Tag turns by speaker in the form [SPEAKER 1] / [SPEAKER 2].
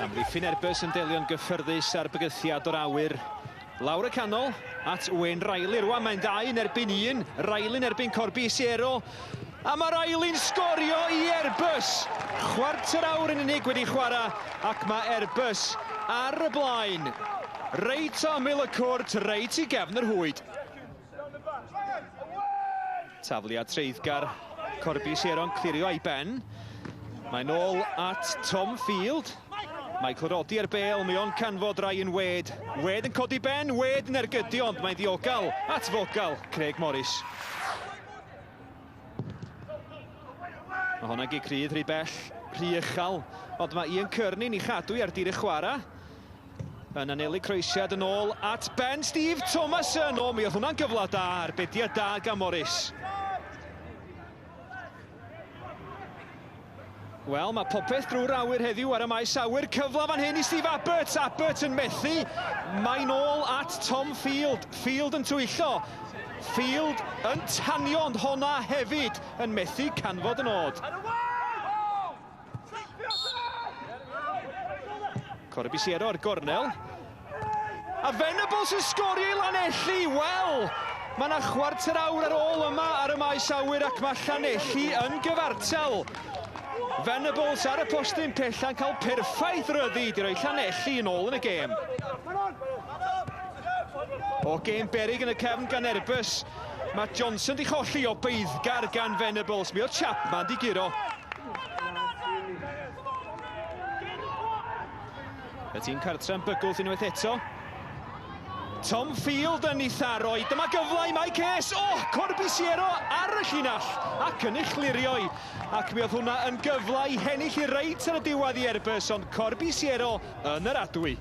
[SPEAKER 1] Amddiffyn Airbus yn delio'n gyffyrddus ar bygythiad o'r awyr. Lawr y canol at Wyn Riley. Rwan mae'n 2 yn erbyn 1. Riley yn erbyn Corby Siero. A mae Riley'n sgorio i Airbus. Chwarter awr yn unig wedi chwarae ac mae Airbus ar y blaen. Reit o ymyl y cwrt, reit i gefn yr hwyd. Tafliad treiddgar. Corby Siero'n clirio ei ben. Mae'n ôl at Tom Field. Michael Roddy ar bêl, mae o'n canfod Ryan Wade. Wade yn codi ben, Wade yn ergydi, ond mae'n ddiogel at focal Craig Morris. Mae hwnna gyd crydd rhy bell, rhy uchel, ond mae Ian Kearney'n ei chadw ar dir y chwarae. Llanelli croesiad yn ôl at Ben Steve Thomason. O, mi oedd hwnna'n gyfla da, arbediad da gan Morris. Wel, mae popeth drwy'r awyr heddiw ar y maes awyr. Cyfla fan hyn i Steve Abbott. Abbott yn methu. Mae'n ôl at Tom Field. Field yn twyllo. Field yn tanio, ond honna hefyd yn methu canfod yn od. Corby Siero ar gornel. A Venables yn sgorio i Llanelli. Wel, mae yna chwarter awr ar ôl yma ar y maes awyr ac mae Llanelli yn gyfartal. Venables ar y postyn pellan cael perffaith ryddid i roi Llanelli yn ôl yn y gêm. O gêm berig yn y cefn gan Airbus. Mae Johnson di cholli o beiddgar gan Venables. Mi o Chapman di giro. Y tîm cartre'n bygwth unwaith eto. Tom Field yn ei tharoi. Dyma gyfle i Mike Hayes. O, Corby Siero ar y llinall ac yn ei chlirioi. Ac mi oedd hwnna yn gyfle i hennill i reit ar y diwedd i Airbus, ond Corby Siero yn yr adwy.